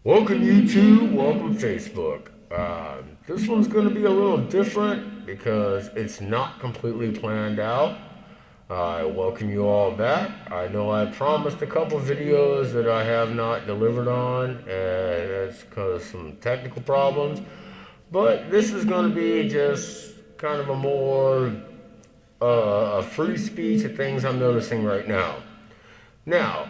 Welcome YouTube, welcome Facebook. This one's going to be a little different because it's not completely planned out. I welcome you all back. I know I promised a couple videos that I have not delivered on, and that's because of some technical problems. But this is going to be just kind of a more a free speech of things I'm noticing right now. Now,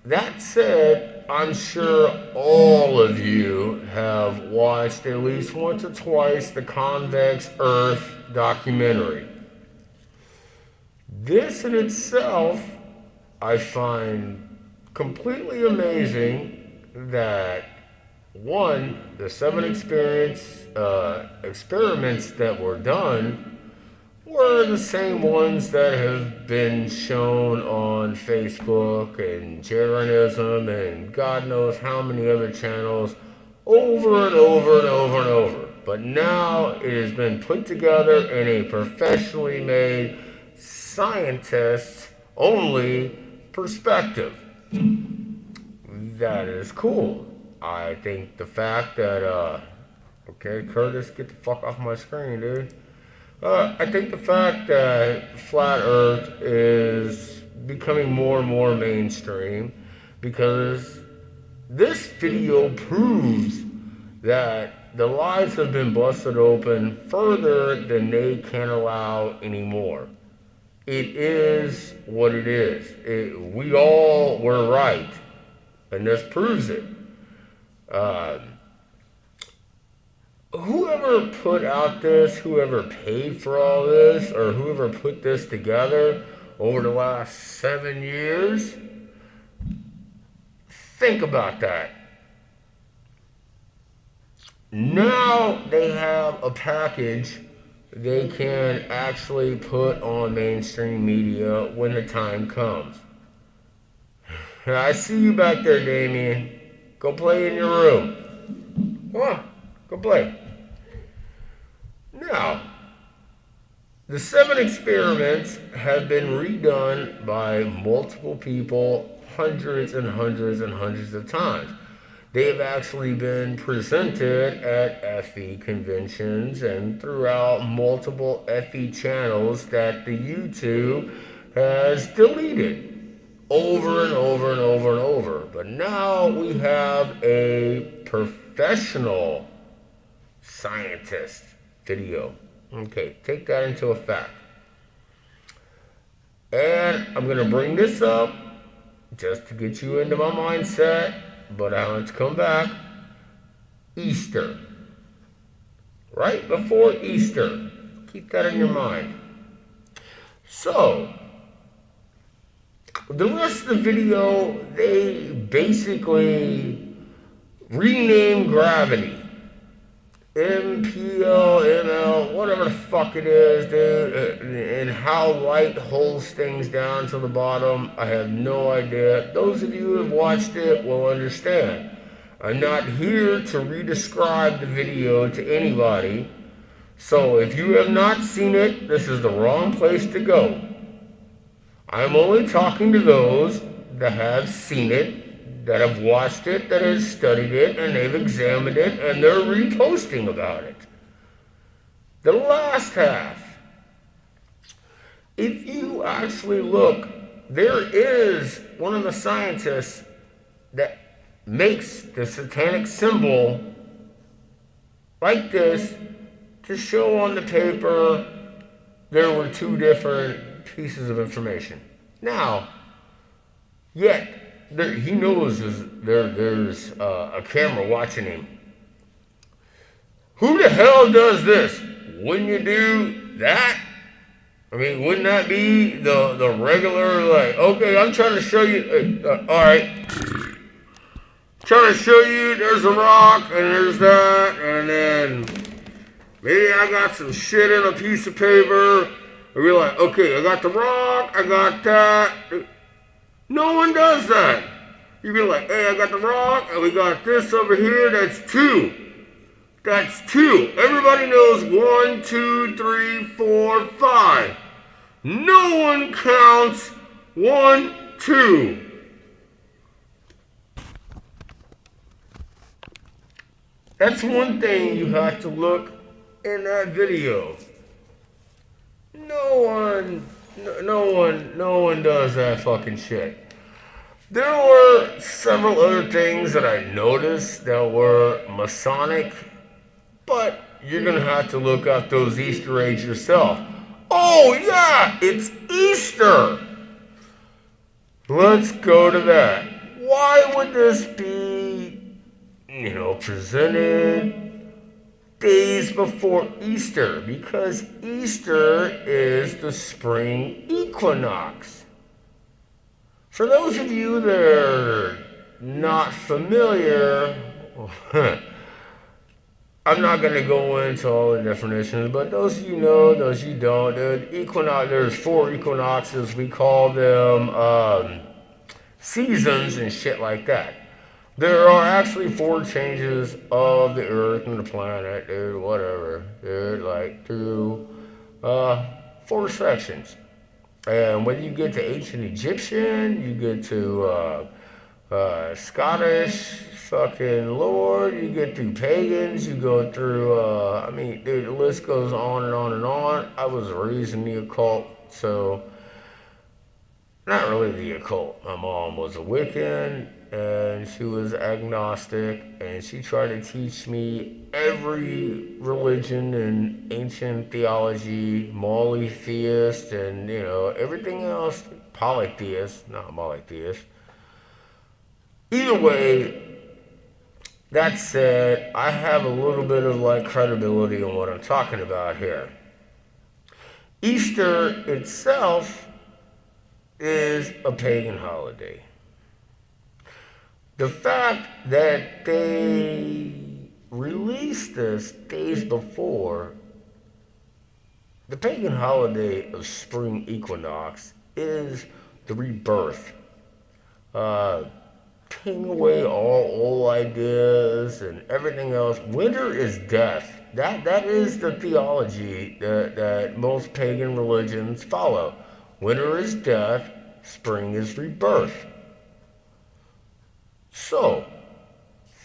that said, I'm sure all of you have watched at least once or twice the Convex Earth documentary. This in itself, I find completely amazing that, one, the 7 experiments that were done were the same ones that have been shown on Facebook and Jeranism and God knows how many other channels over and over and over and over. But now it has been put together in a professionally made, scientist-only perspective. That is cool. I think the fact that, okay, Curtis, get the fuck off my screen, dude. I think the fact that Flat Earth is becoming more and more mainstream because this video proves that the lies have been busted open further than they can allow anymore. It is what it is. We all were right, and this proves it. Whoever put out this, whoever paid for all this, or whoever put this together over the last 7 years, think about that. Now they have a package they can actually put on mainstream media when the time comes. I see you back there, Damien. Go play in your room. Come on, go play. Now, the 7 experiments have been redone by multiple people hundreds and hundreds and hundreds of times. They have actually been presented at FE conventions and throughout multiple FE channels that the YouTube has deleted over and over and over and over. But now we have a professional scientist video. Okay, take that into effect. And I'm going to bring this up just to get you into my mindset, but let's come back. Easter. Right before Easter. Keep that in your mind. So, the rest of the video, they basically rename gravity. MPL, ML, whatever the fuck it is, dude, and how light holds things down to the bottom, I have no idea. Those of you who have watched it will understand. I'm not here to re-describe the video to anybody, so if you have not seen it, this is the wrong place to go. I'm only talking to those that have seen it, that have watched it, that have studied it, and they've examined it, and they're reposting about it. The last half, if you actually look, there is one of the scientists that makes the satanic symbol like this to show on the paper there were 2 different pieces of information. Now, yet, he knows there's a camera watching him. Who the hell does this? Wouldn't you do that? I mean, wouldn't that be the regular, like, okay, I'm trying to show you, alright. Trying to show you there's a rock, and there's that, and then maybe I got some shit in a piece of paper. And we're like, okay, I got the rock, I got that. No one does that. You be like, hey, I got the rock, and we got this over here, that's 2. That's 2. Everybody knows 1, 2, 3, 4, 5. No one counts 1, 2. That's one thing you have to look in that video. No one does that fucking shit. There were several other things that I noticed that were Masonic, but you're gonna have to look up those Easter eggs yourself. Oh yeah, it's Easter! Let's go to that. Why would this be, presented days before Easter? Because Easter is the spring equinox. For those of you that are not familiar, I'm not going to go into all the definitions, but those of you know, those of you don't, there's 4 equinoxes. We call them seasons and shit like that. There are actually 4 changes of the Earth and the planet, dude, whatever, dude, like through 4 sections. And when you get to ancient Egyptian, you get to Scottish fucking lore, you get through pagans, you go through, dude, the list goes on and on and on. I was raised in the occult, so not really the occult. My mom was a Wiccan, and she was agnostic, and she tried to teach me every religion and ancient theology, monotheist, and, everything else, polytheist, not monotheist. Either way, that said, I have a little bit of credibility on what I'm talking about here. Easter itself is a pagan holiday. The fact that they released this days before the pagan holiday of spring equinox is the rebirth. Taking away all old ideas and everything else. Winter is death. That is the theology that most pagan religions follow. Winter is death, spring is rebirth. So,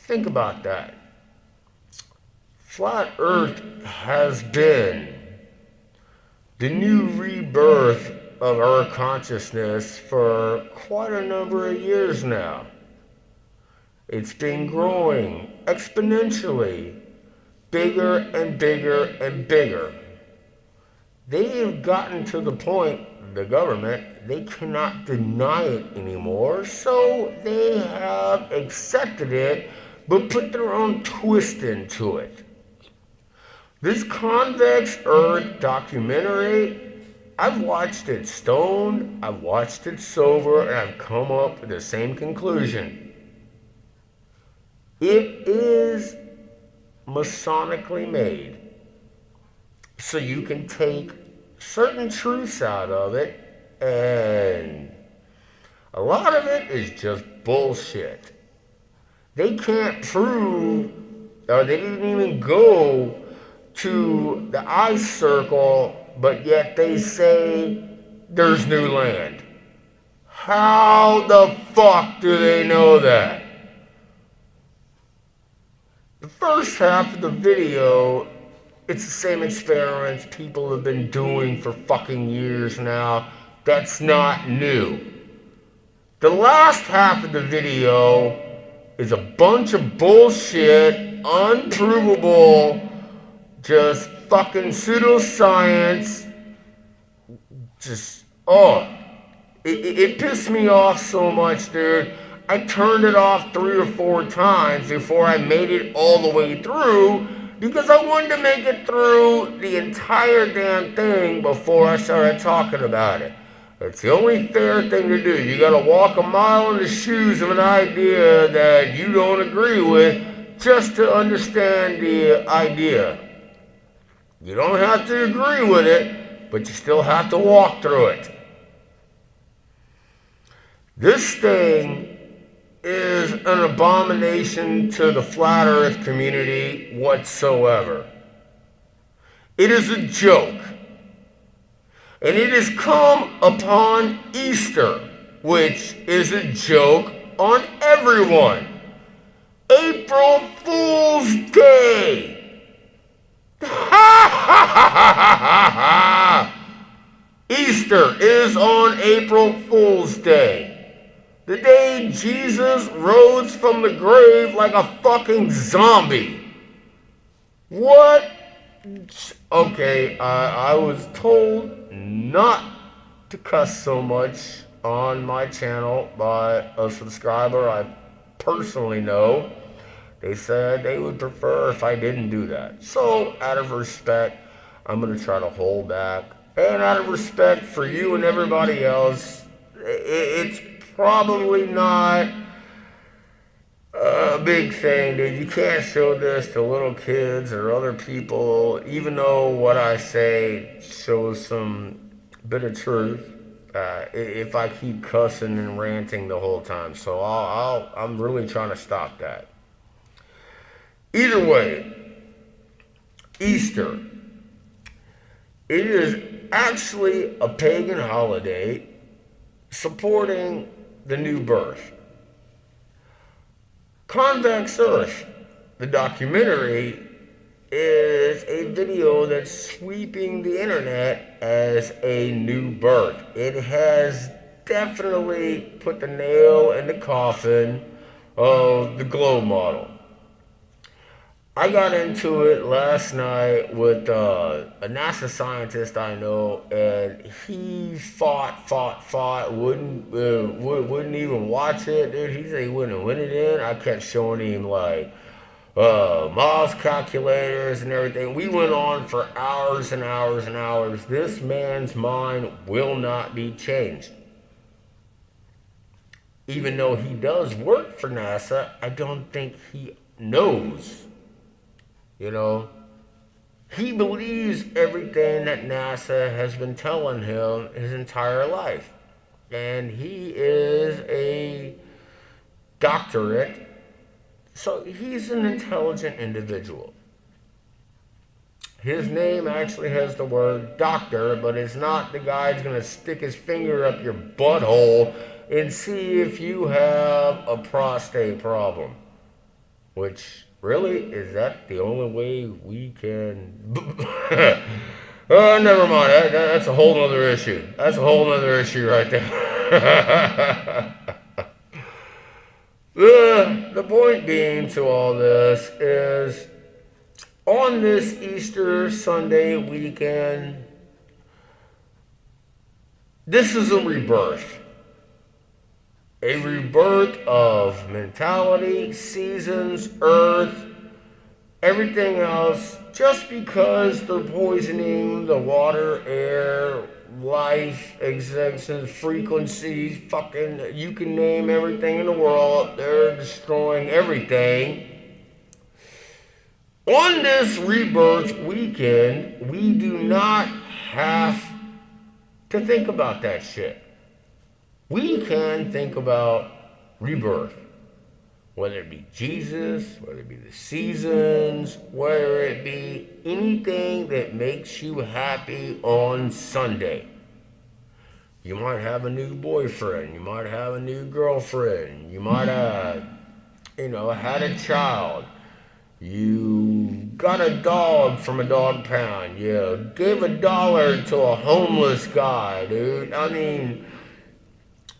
think about that. Flat Earth has been the new rebirth of our consciousness for quite a number of years now. It's been growing exponentially, bigger and bigger and bigger. They have gotten to the point, the government, they cannot deny it anymore, so they have accepted it, but put their own twist into it. This Convex Earth documentary, I've watched it stoned, I've watched it sober, and I've come up with the same conclusion. It is Masonically made, so you can take certain truths out of it, and a lot of it is just bullshit. They can't prove, or they didn't even go to the ice circle, but yet they say there's new land. How the fuck do they know that? The first half of the video, it's the same experiments people have been doing for fucking years now. That's not new. The last half of the video is a bunch of bullshit, unprovable, just fucking pseudoscience. It pissed me off so much, dude. I turned it off 3 or 4 times before I made it all the way through, because I wanted to make it through the entire damn thing before I started talking about it. It's the only fair thing to do. You gotta walk a mile in the shoes of an idea that you don't agree with just to understand the idea. You don't have to agree with it, but you still have to walk through it. This thing is an abomination to the flat earth community whatsoever. It is a joke. And it has come upon Easter, which is a joke on everyone. April Fool's Day. Easter is on April Fool's Day. The day Jesus rose from the grave like a fucking zombie. What? Okay, I was told not to cuss so much on my channel by a subscriber I personally know. They said they would prefer if I didn't do that. So, out of respect, I'm going to try to hold back. And out of respect for you and everybody else, it's probably not a big thing, dude. You can't show this to little kids or other people, even though what I say shows some bit of truth. If I keep cussing and ranting the whole time, so I'm really trying to stop that. Either way, Easter. It is actually a pagan holiday supporting the new birth. Convex Earth, the documentary, is a video that's sweeping the internet as a new birth. It has definitely put the nail in the coffin of the globe model. I got into it last night with a NASA scientist I know, and he fought, wouldn't even watch it, dude. He said he wouldn't win it in. I kept showing him like miles calculators and everything. We went on for hours and hours and hours. This man's mind will not be changed. Even though he does work for NASA, I don't think he knows. You know, he believes everything that NASA has been telling him his entire life. And he is a doctorate, so he's an intelligent individual. His name actually has the word doctor, but it's not the guy who's going to stick his finger up your butthole and see if you have a prostate problem. Which, really, is that the only way we can... never mind. That's a whole other issue. That's a whole other issue right there. The point being to all this is, on this Easter Sunday weekend, this is a rebirth. A rebirth of mentality, seasons, earth, everything else, just because they're poisoning the water, air, life, existence, frequencies, fucking, you can name everything in the world. They're destroying everything. On this rebirth weekend, we do not have to think about that shit. We can think about rebirth, whether it be Jesus, whether it be the seasons, whether it be anything that makes you happy on Sunday. You might have a new boyfriend, you might have a new girlfriend, you might have, had a child. You got a dog from a dog pound. You gave $1 to a homeless guy, dude. I mean,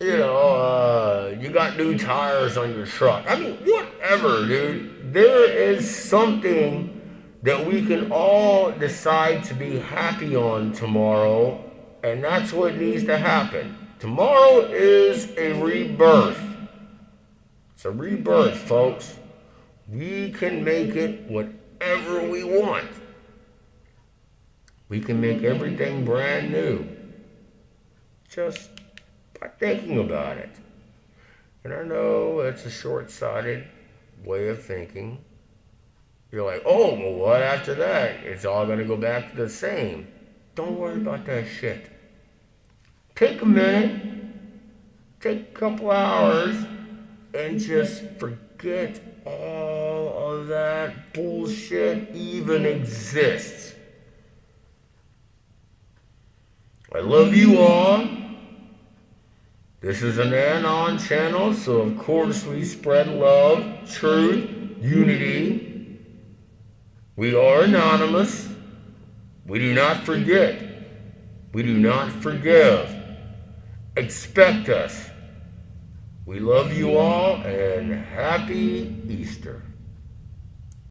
you got new tires on your truck. I mean, whatever, dude. There is something that we can all decide to be happy on tomorrow, and that's what needs to happen. Tomorrow is a rebirth. It's a rebirth, folks. We can make it whatever we want. We can make everything brand new. Just by thinking about it. And I know it's a short-sighted way of thinking. You're like, oh, well, what after that? It's all going to go back to the same. Don't worry about that shit. Take a minute, take a couple hours, and just forget all of that bullshit even exists. I love you all. This is an Anon channel, so of course we spread love, truth, unity. We are anonymous. We do not forget. We do not forgive. Expect us. We love you all, and happy Easter.